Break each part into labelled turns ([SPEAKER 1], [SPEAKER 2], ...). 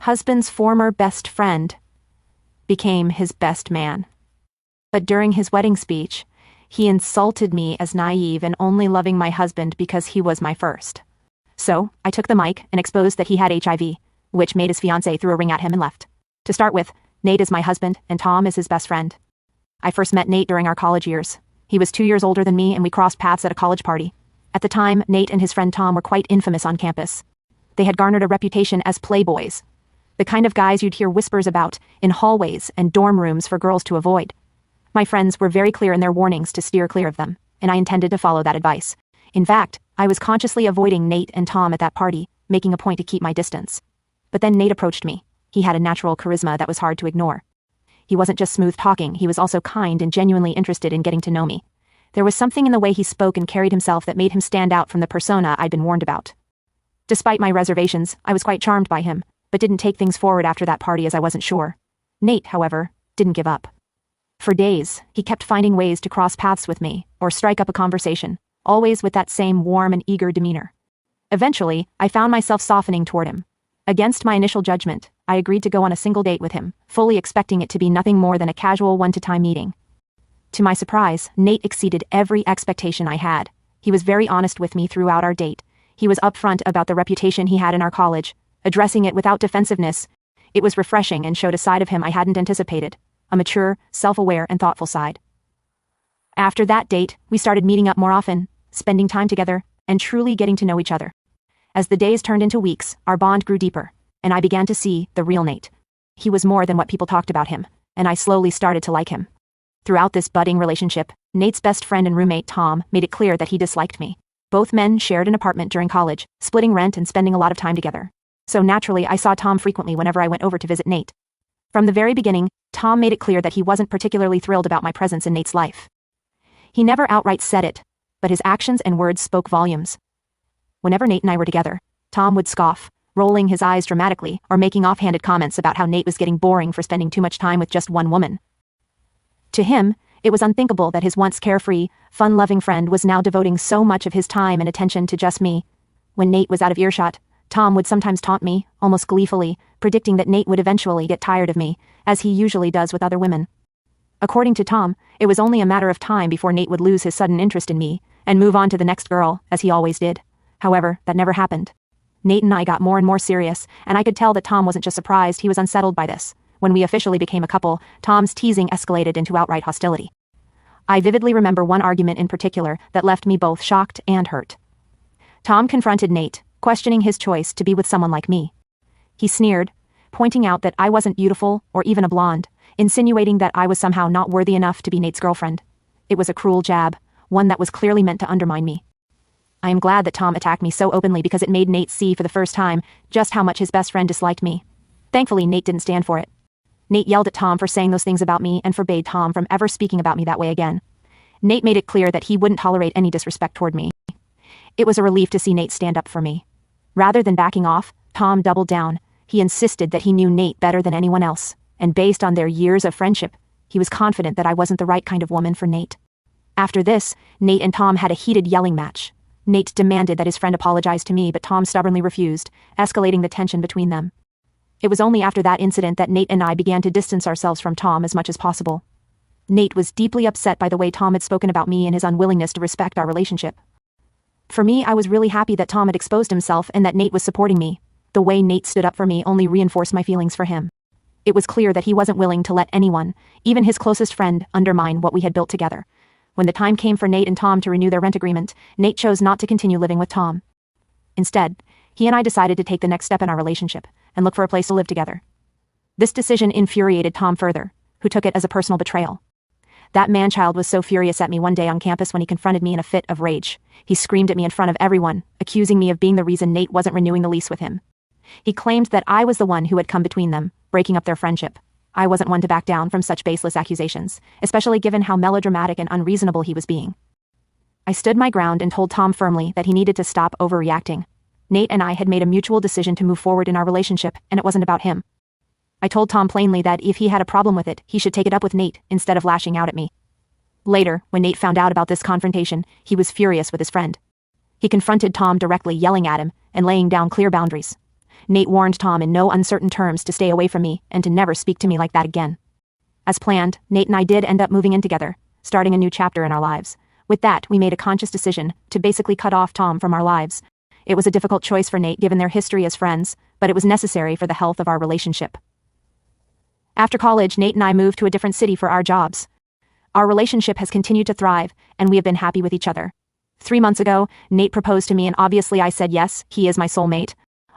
[SPEAKER 1] husband's former best friend, became his best man. But during his wedding speech, he insulted me as naive and only loving my husband because he was my first. So, I took the mic and exposed that he had HIV, which made his fiancée throw a ring at him and left. To start with, Nate is my husband and Tom is his best friend. I first met Nate during our college years. He was 2 years older than me and we crossed paths at a college party. At the time, Nate and his friend Tom were quite infamous on campus. They had garnered a reputation as playboys, the kind of guys you'd hear whispers about in hallways and dorm rooms for girls to avoid. My friends were very clear in their warnings to steer clear of them, and I intended to follow that advice. In fact, I was consciously avoiding Nate and Tom at that party, making a point to keep my distance. But then Nate approached me. He had a natural charisma that was hard to ignore. He wasn't just smooth talking, he was also kind and genuinely interested in getting to know me. There was something in the way he spoke and carried himself that made him stand out from the persona I'd been warned about. Despite my reservations, I was quite charmed by him, but didn't take things forward after that party as I wasn't sure. Nate, however, didn't give up. For days, he kept finding ways to cross paths with me, or strike up a conversation, always with that same warm and eager demeanor. Eventually, I found myself softening toward him. Against my initial judgment, I agreed to go on a single date with him, fully expecting it to be nothing more than a casual one-to-time meeting. To my surprise, Nate exceeded every expectation I had. He was very honest with me throughout our date. He was upfront about the reputation he had in our college, addressing it without defensiveness. It was refreshing and showed a side of him I hadn't anticipated, a mature, self-aware, and thoughtful side. After that date, we started meeting up more often, spending time together, and truly getting to know each other. As the days turned into weeks, our bond grew deeper, and I began to see the real Nate. He was more than what people talked about him, and I slowly started to like him. Throughout this budding relationship, Nate's best friend and roommate Tom made it clear that he disliked me. Both men shared an apartment during college, splitting rent and spending a lot of time together. So naturally, I saw Tom frequently whenever I went over to visit Nate. From the very beginning, Tom made it clear that he wasn't particularly thrilled about my presence in Nate's life. He never outright said it, but his actions and words spoke volumes. Whenever Nate and I were together, Tom would scoff, rolling his eyes dramatically or making offhanded comments about how Nate was getting boring for spending too much time with just one woman. To him, it was unthinkable that his once carefree, fun-loving friend was now devoting so much of his time and attention to just me. When Nate was out of earshot, Tom would sometimes taunt me, almost gleefully, predicting that Nate would eventually get tired of me, as he usually does with other women. According to Tom, it was only a matter of time before Nate would lose his sudden interest in me and move on to the next girl, as he always did. However, that never happened. Nate and I got more and more serious, and I could tell that Tom wasn't just surprised, he was unsettled by this. When we officially became a couple, Tom's teasing escalated into outright hostility. I vividly remember one argument in particular that left me both shocked and hurt. Tom confronted Nate, questioning his choice to be with someone like me. He sneered, pointing out that I wasn't beautiful or even a blonde, insinuating that I was somehow not worthy enough to be Nate's girlfriend. It was a cruel jab, one that was clearly meant to undermine me. I am glad that Tom attacked me so openly because it made Nate see for the first time just how much his best friend disliked me. Thankfully, Nate didn't stand for it. Nate yelled at Tom for saying those things about me and forbade Tom from ever speaking about me that way again. Nate made it clear that he wouldn't tolerate any disrespect toward me. It was a relief to see Nate stand up for me. Rather than backing off, Tom doubled down. He insisted that he knew Nate better than anyone else, and based on their years of friendship, he was confident that I wasn't the right kind of woman for Nate. After this, Nate and Tom had a heated yelling match. Nate demanded that his friend apologize to me, but Tom stubbornly refused, escalating the tension between them. It was only after that incident that Nate and I began to distance ourselves from Tom as much as possible. Nate was deeply upset by the way Tom had spoken about me and his unwillingness to respect our relationship. For me, I was really happy that Tom had exposed himself and that Nate was supporting me. The way Nate stood up for me only reinforced my feelings for him. It was clear that he wasn't willing to let anyone, even his closest friend, undermine what we had built together. When the time came for Nate and Tom to renew their rent agreement, Nate chose not to continue living with Tom. Instead, he and I decided to take the next step in our relationship and look for a place to live together. This decision infuriated Tom further, who took it as a personal betrayal. That man-child was so furious at me one day on campus when he confronted me in a fit of rage. He screamed at me in front of everyone, accusing me of being the reason Nate wasn't renewing the lease with him. He claimed that I was the one who had come between them, breaking up their friendship. I wasn't one to back down from such baseless accusations, especially given how melodramatic and unreasonable he was being. I stood my ground and told Tom firmly that he needed to stop overreacting. Nate and I had made a mutual decision to move forward in our relationship, and it wasn't about him. I told Tom plainly that if he had a problem with it, he should take it up with Nate instead of lashing out at me. Later, when Nate found out about this confrontation, he was furious with his friend. He confronted Tom directly, yelling at him and laying down clear boundaries. Nate warned Tom in no uncertain terms to stay away from me and to never speak to me like that again. As planned, Nate and I did end up moving in together, starting a new chapter in our lives. With that, we made a conscious decision to basically cut off Tom from our lives. It was a difficult choice for Nate given their history as friends, but it was necessary for the health of our relationship. After college, Nate and I moved to a different city for our jobs. Our relationship has continued to thrive, and we have been happy with each other. 3 months ago, Nate proposed to me and obviously I said yes, he is my soulmate.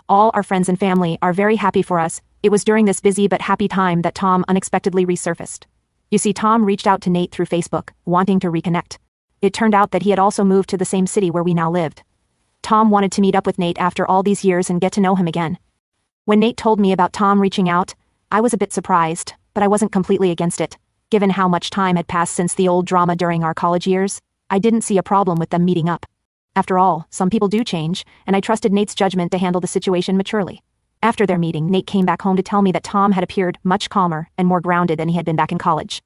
[SPEAKER 1] All our friends and family are very happy for us. It was during this busy but happy time that Tom unexpectedly resurfaced. You see, Tom reached out to Nate through Facebook, wanting to reconnect. It turned out that he had also moved to the same city where we now lived. Tom wanted to meet up with Nate after all these years and get to know him again. When Nate told me about Tom reaching out, I was a bit surprised, but I wasn't completely against it. Given how much time had passed since the old drama during our college years, I didn't see a problem with them meeting up. After all, some people do change, and I trusted Nate's judgment to handle the situation maturely. After their meeting, Nate came back home to tell me that Tom had appeared much calmer and more grounded than he had been back in college.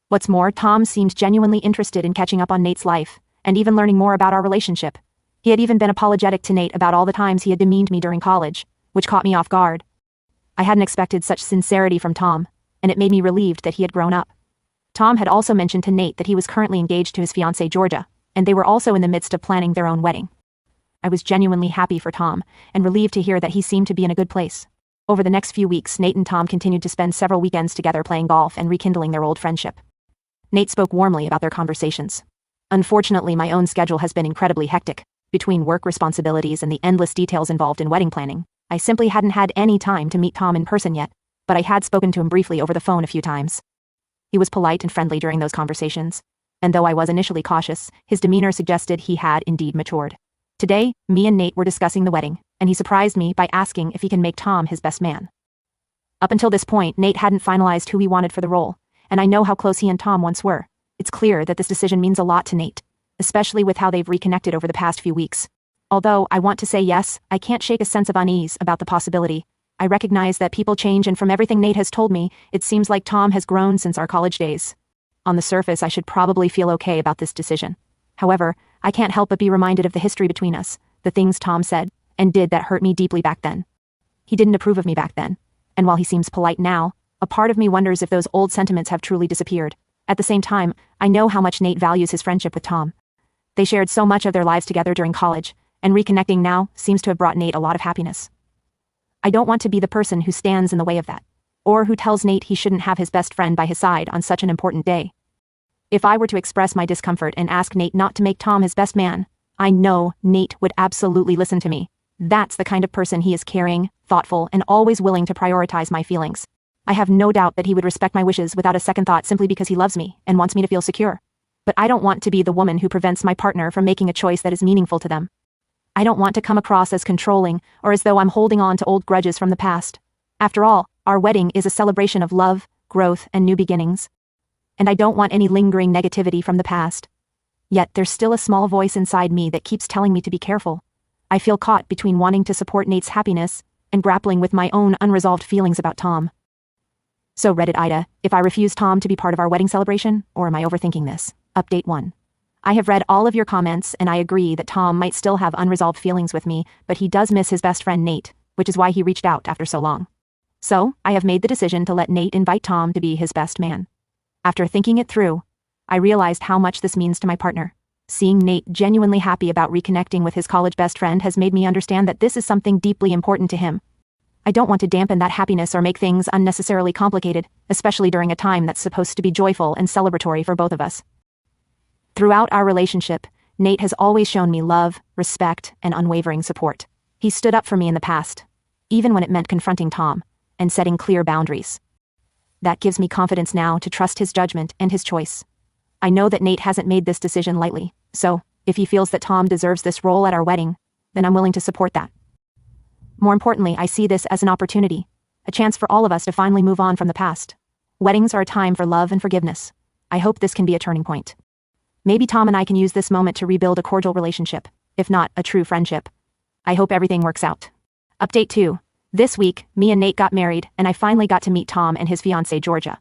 [SPEAKER 1] What's more, Tom seemed genuinely interested in catching up on Nate's life, and even learning more about our relationship. He had even been apologetic to Nate about all the times he had demeaned me during college, which caught me off guard. I hadn't expected such sincerity from Tom, and it made me relieved that he had grown up. Tom had also mentioned to Nate that he was currently engaged to his fiancée Georgia, and they were also in the midst of planning their own wedding. I was genuinely happy for Tom, and relieved to hear that he seemed to be in a good place. Over the next few weeks, Nate and Tom continued to spend several weekends together playing golf and rekindling their old friendship. Nate spoke warmly about their conversations. Unfortunately, my own schedule has been incredibly hectic. Between work responsibilities and the endless details involved in wedding planning, I simply hadn't had any time to meet Tom in person yet, but I had spoken to him briefly over the phone a few times. He was polite and friendly during those conversations, and though I was initially cautious, his demeanor suggested he had indeed matured. Today, me and Nate were discussing the wedding, and he surprised me by asking if he can make Tom his best man. Up until this point, Nate hadn't finalized who he wanted for the role, and I know how close he and Tom once were. It's clear that this decision means a lot to Nate, especially with how they've reconnected over the past few weeks. Although I want to say yes, I can't shake a sense of unease about the possibility. I recognize that people change, and from everything Nate has told me, it seems like Tom has grown since our college days. On the surface, I should probably feel okay about this decision. However, I can't help but be reminded of the history between us, the things Tom said and did that hurt me deeply back then. He didn't approve of me back then, and while he seems polite now, a part of me wonders if those old sentiments have truly disappeared. At the same time, I know how much Nate values his friendship with Tom. They shared so much of their lives together during college, and reconnecting now seems to have brought Nate a lot of happiness. I don't want to be the person who stands in the way of that, or who tells Nate he shouldn't have his best friend by his side on such an important day. If I were to express my discomfort and ask Nate not to make Tom his best man, I know Nate would absolutely listen to me. That's the kind of person he is: caring, thoughtful, and always willing to prioritize my feelings. I have no doubt that he would respect my wishes without a second thought simply because he loves me and wants me to feel secure. But I don't want to be the woman who prevents my partner from making a choice that is meaningful to them. I don't want to come across as controlling or as though I'm holding on to old grudges from the past. After all, our wedding is a celebration of love, growth, and new beginnings. And I don't want any lingering negativity from the past. Yet there's still a small voice inside me that keeps telling me to be careful. I feel caught between wanting to support Nate's happiness and grappling with my own unresolved feelings about Tom. So Reddit Ida, if I refuse Tom to be part of our wedding celebration, or am I overthinking this? Update 1. I have read all of your comments and I agree that Tom might still have unresolved feelings with me, but he does miss his best friend Nate, which is why he reached out after so long. So, I have made the decision to let Nate invite Tom to be his best man. After thinking it through, I realized how much this means to my partner. Seeing Nate genuinely happy about reconnecting with his college best friend has made me understand that this is something deeply important to him. I don't want to dampen that happiness or make things unnecessarily complicated, especially during a time that's supposed to be joyful and celebratory for both of us. Throughout our relationship, Nate has always shown me love, respect, and unwavering support. He stood up for me in the past, even when it meant confronting Tom and setting clear boundaries. That gives me confidence now to trust his judgment and his choice. I know that Nate hasn't made this decision lightly, so if he feels that Tom deserves this role at our wedding, then I'm willing to support that. More importantly, I see this as an opportunity, a chance for all of us to finally move on from the past. Weddings are a time for love and forgiveness. I hope this can be a turning point. Maybe Tom and I can use this moment to rebuild a cordial relationship, if not a true friendship. I hope everything works out. Update 2. This week, me and Nate got married, and I finally got to meet Tom and his fiancée Georgia.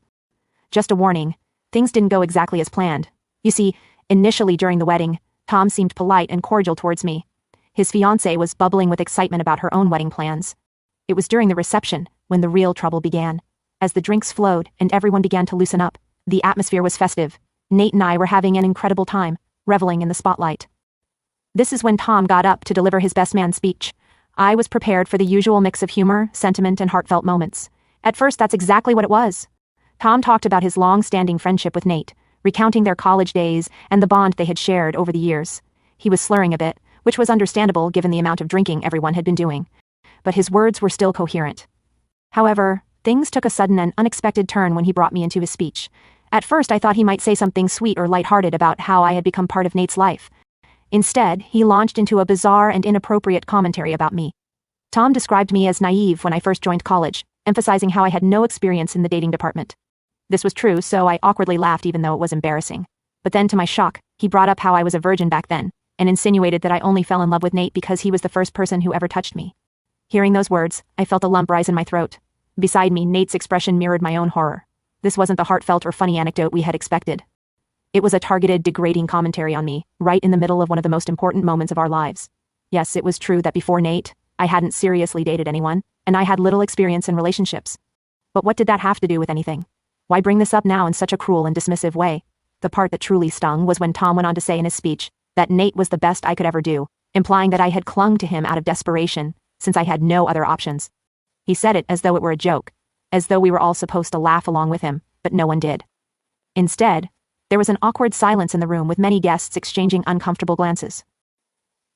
[SPEAKER 1] Just a warning, things didn't go exactly as planned. You see, initially during the wedding, Tom seemed polite and cordial towards me. His fiancée was bubbling with excitement about her own wedding plans. It was during the reception when the real trouble began. As the drinks flowed and everyone began to loosen up, the atmosphere was festive. Nate and I were having an incredible time, reveling in the spotlight. This is when Tom got up to deliver his best man speech. I was prepared for the usual mix of humor, sentiment, and heartfelt moments. At first, that's exactly what it was. Tom talked about his long-standing friendship with Nate, recounting their college days and the bond they had shared over the years. He was slurring a bit, which was understandable given the amount of drinking everyone had been doing. But his words were still coherent. However, things took a sudden and unexpected turn when he brought me into his speech. At first, I thought he might say something sweet or lighthearted about how I had become part of Nate's life. Instead, he launched into a bizarre and inappropriate commentary about me. Tom described me as naive when I first joined college, emphasizing how I had no experience in the dating department. This was true, so I awkwardly laughed even though it was embarrassing. But then, to my shock, he brought up how I was a virgin back then, and insinuated that I only fell in love with Nate because he was the first person who ever touched me. Hearing those words, I felt a lump rise in my throat. Beside me, Nate's expression mirrored my own horror. This wasn't the heartfelt or funny anecdote we had expected. It was a targeted, degrading commentary on me, right in the middle of one of the most important moments of our lives. Yes, it was true that before Nate, I hadn't seriously dated anyone, and I had little experience in relationships. But what did that have to do with anything? Why bring this up now in such a cruel and dismissive way? The part that truly stung was when Tom went on to say in his speech that Nate was the best I could ever do, implying that I had clung to him out of desperation, since I had no other options. He said it as though it were a joke, as though we were all supposed to laugh along with him, but no one did. Instead, there was an awkward silence in the room with many guests exchanging uncomfortable glances.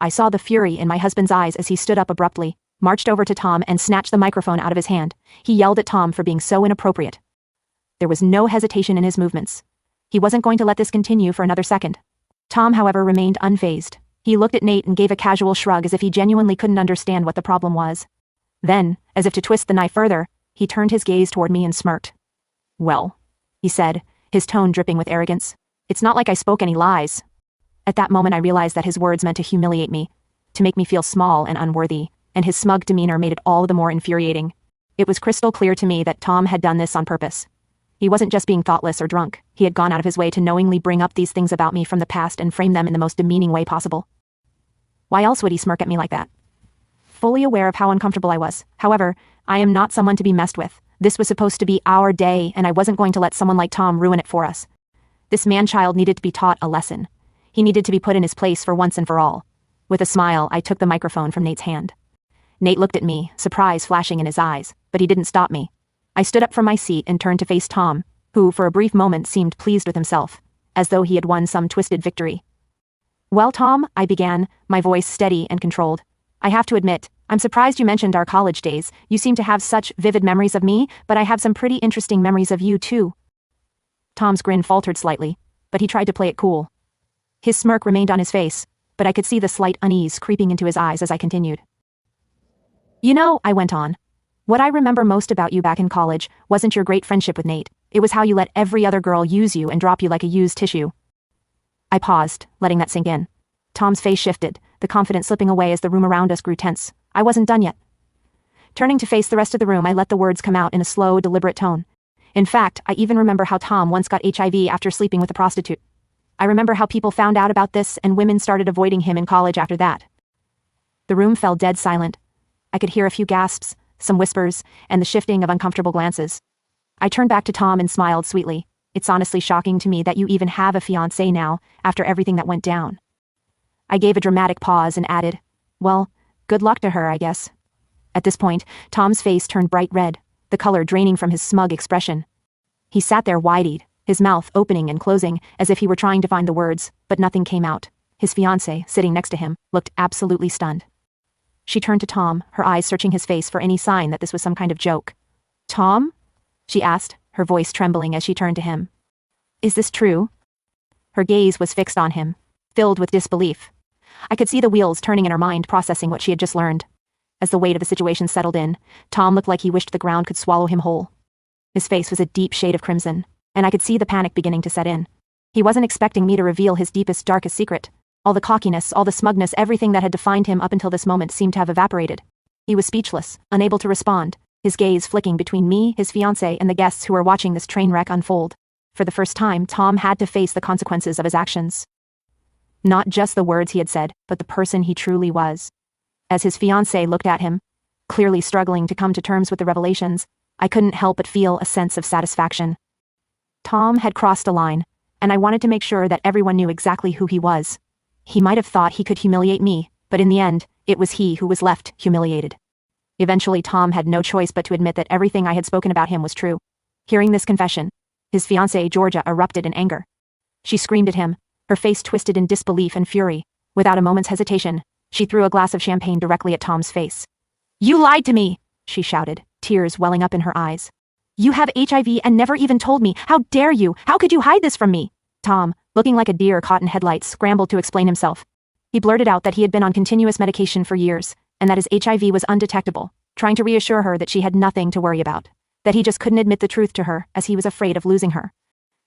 [SPEAKER 1] I saw the fury in my husband's eyes as he stood up abruptly, marched over to Tom and snatched the microphone out of his hand. He yelled at Tom for being so inappropriate. There was no hesitation in his movements. He wasn't going to let this continue for another second. Tom, however, remained unfazed. He looked at Nate and gave a casual shrug as if he genuinely couldn't understand what the problem was. Then, as if to twist the knife further, he turned his gaze toward me and smirked. "Well," he said, his tone dripping with arrogance, "it's not like I spoke any lies." At that moment I realized that his words meant to humiliate me, to make me feel small and unworthy, and his smug demeanor made it all the more infuriating. It was crystal clear to me that Tom had done this on purpose. He wasn't just being thoughtless or drunk, he had gone out of his way to knowingly bring up these things about me from the past and frame them in the most demeaning way possible. Why else would he smirk at me like that? Fully aware of how uncomfortable I was, however, I am not someone to be messed with. This was supposed to be our day, and I wasn't going to let someone like Tom ruin it for us. This man-child needed to be taught a lesson. He needed to be put in his place for once and for all. With a smile, I took the microphone from Nate's hand. Nate looked at me, surprise flashing in his eyes, but he didn't stop me. I stood up from my seat and turned to face Tom, who, for a brief moment, seemed pleased with himself, as though he had won some twisted victory. "Well, Tom," I began, my voice steady and controlled, "I have to admit, I'm surprised you mentioned our college days. You seem to have such vivid memories of me, but I have some pretty interesting memories of you, too." Tom's grin faltered slightly, but he tried to play it cool. His smirk remained on his face, but I could see the slight unease creeping into his eyes as I continued. "You know," I went on, "what I remember most about you back in college wasn't your great friendship with Nate. It was how you let every other girl use you and drop you like a used tissue." I paused, letting that sink in. Tom's face shifted, the confidence slipping away as the room around us grew tense. I wasn't done yet. Turning to face the rest of the room, I let the words come out in a slow, deliberate tone. In fact, I even remember how Tom once got HIV after sleeping with a prostitute. I remember how people found out about this and women started avoiding him in college after that. The room fell dead silent. I could hear a few gasps, some whispers, and the shifting of uncomfortable glances. I turned back to Tom and smiled sweetly. "It's honestly shocking to me that you even have a fiancé now, after everything that went down." I gave a dramatic pause and added, "Well, good luck to her, I guess." At this point, Tom's face turned bright red, the color draining from his smug expression. He sat there wide-eyed, his mouth opening and closing as if he were trying to find the words, but nothing came out. His fiancée, sitting next to him, looked absolutely stunned. She turned to Tom, her eyes searching his face for any sign that this was some kind of joke. "Tom?" she asked, her voice trembling as she turned to him. "Is this true?" Her gaze was fixed on him, filled with disbelief. I could see the wheels turning in her mind, processing what she had just learned. As the weight of the situation settled in, Tom looked like he wished the ground could swallow him whole. His face was a deep shade of crimson, and I could see the panic beginning to set in. He wasn't expecting me to reveal his deepest, darkest secret. All the cockiness, all the smugness, everything that had defined him up until this moment seemed to have evaporated. He was speechless, unable to respond, his gaze flicking between me, his fiancée, and the guests who were watching this train wreck unfold. For the first time, Tom had to face the consequences of his actions. Not just the words he had said, but the person he truly was. As his fiancée looked at him, Clearly struggling to come to terms with the revelations, I couldn't help but feel a sense of satisfaction. Tom had crossed a line, and I wanted to make sure that everyone knew exactly who he was. He might have thought he could humiliate me, but in the end, it was he who was left humiliated. Eventually, Tom had no choice but to admit that everything I had spoken about him was true. Hearing this confession, his fiancée Georgia erupted in anger. She screamed at him, her face twisted in disbelief and fury. Without a moment's hesitation, she threw a glass of champagne directly at Tom's face. "You lied to me!" she shouted, tears welling up in her eyes. "You have HIV and never even told me. How dare you? How could you hide this from me?" Tom, looking like a deer caught in headlights, scrambled to explain himself. He blurted out that he had been on continuous medication for years, and that his HIV was undetectable, trying to reassure her that she had nothing to worry about, that he just couldn't admit the truth to her as he was afraid of losing her.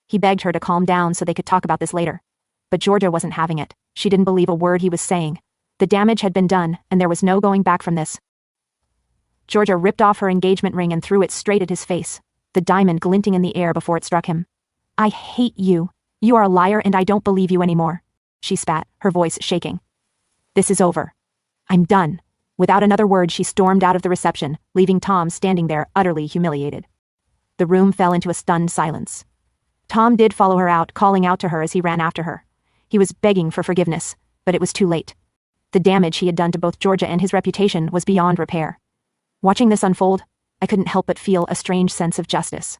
[SPEAKER 1] He begged her to calm down so they could talk about this later. But Georgia wasn't having it. She didn't believe a word he was saying. The damage had been done, and there was no going back from this. Georgia ripped off her engagement ring and threw it straight at his face, the diamond glinting in the air before it struck him. "I hate you. You are a liar and I don't believe you anymore," she spat, her voice shaking. "This is over. I'm done." Without another word, she stormed out of the reception, leaving Tom standing there utterly humiliated. The room fell into a stunned silence. Tom did follow her out, calling out to her as he ran after her. He was begging for forgiveness, but it was too late. The damage he had done to both Georgia and his reputation was beyond repair. Watching this unfold, I couldn't help but feel a strange sense of justice.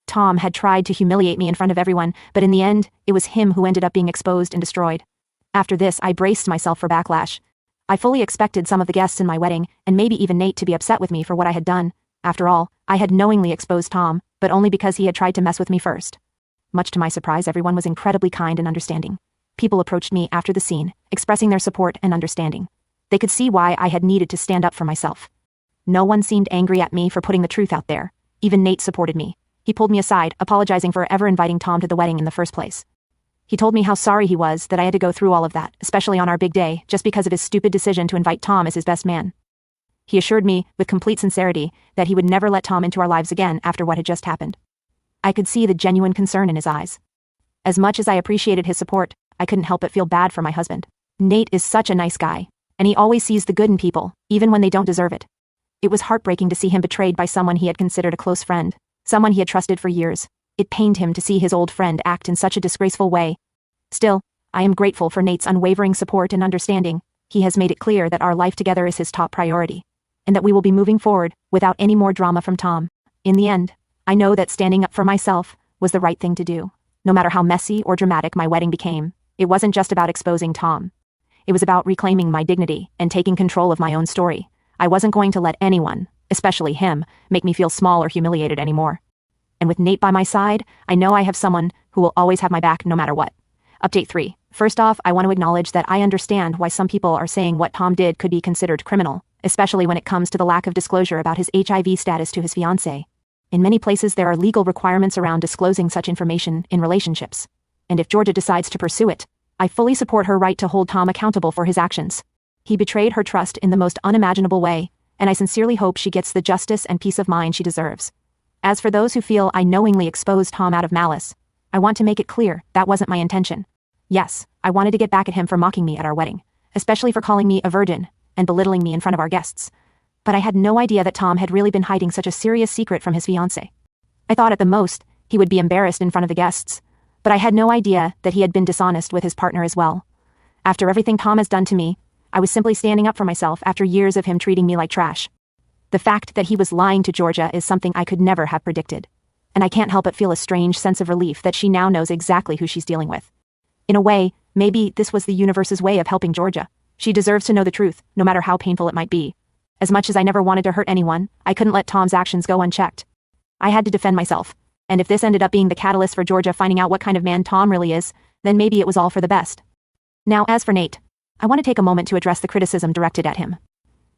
[SPEAKER 1] Tom had tried to humiliate me in front of everyone, but in the end, it was him who ended up being exposed and destroyed. After this, I braced myself for backlash. I fully expected some of the guests in my wedding, and maybe even Nate, to be upset with me for what I had done. After all, I had knowingly exposed Tom, but only because he had tried to mess with me first. Much to my surprise, everyone was incredibly kind and understanding. People approached me after the scene, expressing their support and understanding. They could see why I had needed to stand up for myself. No one seemed angry at me for putting the truth out there. Even Nate supported me. He pulled me aside, apologizing for ever inviting Tom to the wedding in the first place. He told me how sorry he was that I had to go through all of that, especially on our big day, just because of his stupid decision to invite Tom as his best man. He assured me, with complete sincerity, that he would never let Tom into our lives again after what had just happened. I could see the genuine concern in his eyes. As much as I appreciated his support, I couldn't help but feel bad for my husband. Nate is such a nice guy, and he always sees the good in people, even when they don't deserve it. It was heartbreaking to see him betrayed by someone he had considered a close friend, someone he had trusted for years. It pained him to see his old friend act in such a disgraceful way. Still, I am grateful for Nate's unwavering support and understanding. He has made it clear that our life together is his top priority, and that we will be moving forward without any more drama from Tom. In the end, I know that standing up for myself was the right thing to do. No matter how messy or dramatic my wedding became, it wasn't just about exposing Tom. It was about reclaiming my dignity and taking control of my own story. I wasn't going to let anyone, especially him, make me feel small or humiliated anymore. And with Nate by my side, I know I have someone who will always have my back no matter what. Update 3. First off, I want to acknowledge that I understand why some people are saying what Tom did could be considered criminal, especially when it comes to the lack of disclosure about his HIV status to his fiancée. In many places, there are legal requirements around disclosing such information in relationships. And if Georgia decides to pursue it, I fully support her right to hold Tom accountable for his actions. He betrayed her trust in the most unimaginable way, and I sincerely hope she gets the justice and peace of mind she deserves. As for those who feel I knowingly exposed Tom out of malice, I want to make it clear that wasn't my intention. Yes, I wanted to get back at him for mocking me at our wedding, especially for calling me a virgin and belittling me in front of our guests. But I had no idea that Tom had really been hiding such a serious secret from his fiancée. I thought at the most, he would be embarrassed in front of the guests, but I had no idea that he had been dishonest with his partner as well. After everything Tom has done to me, I was simply standing up for myself after years of him treating me like trash. The fact that he was lying to Georgia is something I could never have predicted, and I can't help but feel a strange sense of relief that she now knows exactly who she's dealing with. In a way, maybe this was the universe's way of helping Georgia. She deserves to know the truth, no matter how painful it might be. As much as I never wanted to hurt anyone, I couldn't let Tom's actions go unchecked. I had to defend myself, and if this ended up being the catalyst for Georgia finding out what kind of man Tom really is, then maybe it was all for the best. Now, as for Nate, I want to take a moment to address the criticism directed at him.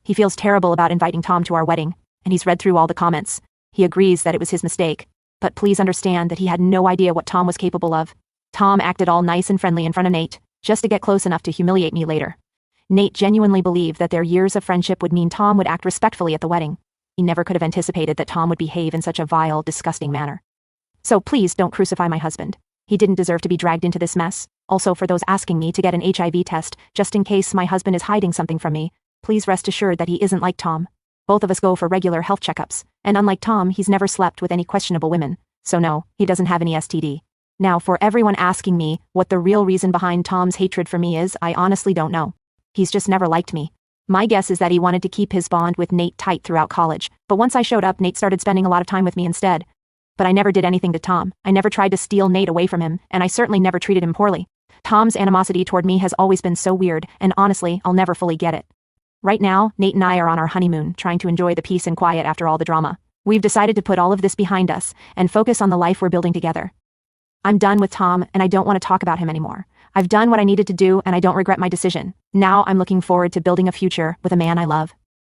[SPEAKER 1] He feels terrible about inviting Tom to our wedding, and he's read through all the comments. He agrees that it was his mistake, but please understand that he had no idea what Tom was capable of. Tom acted all nice and friendly in front of Nate, just to get close enough to humiliate me later. Nate genuinely believed that their years of friendship would mean Tom would act respectfully at the wedding. He never could have anticipated that Tom would behave in such a vile, disgusting manner. So please don't crucify my husband. He didn't deserve to be dragged into this mess. Also, for those asking me to get an HIV test, just in case my husband is hiding something from me, please rest assured that he isn't like Tom. Both of us go for regular health checkups, and unlike Tom, he's never slept with any questionable women. So no, he doesn't have any STD. Now, for everyone asking me what the real reason behind Tom's hatred for me is, I honestly don't know. He's just never liked me. My guess is that he wanted to keep his bond with Nate tight throughout college, but once I showed up, Nate started spending a lot of time with me instead. But I never did anything to Tom. I never tried to steal Nate away from him, and I certainly never treated him poorly. Tom's animosity toward me has always been so weird, and honestly, I'll never fully get it. Right now, Nate and I are on our honeymoon, trying to enjoy the peace and quiet after all the drama. We've decided to put all of this behind us and focus on the life we're building together. I'm done with Tom, and I don't want to talk about him anymore. I've done what I needed to do, and I don't regret my decision. Now I'm looking forward to building a future with a man I love.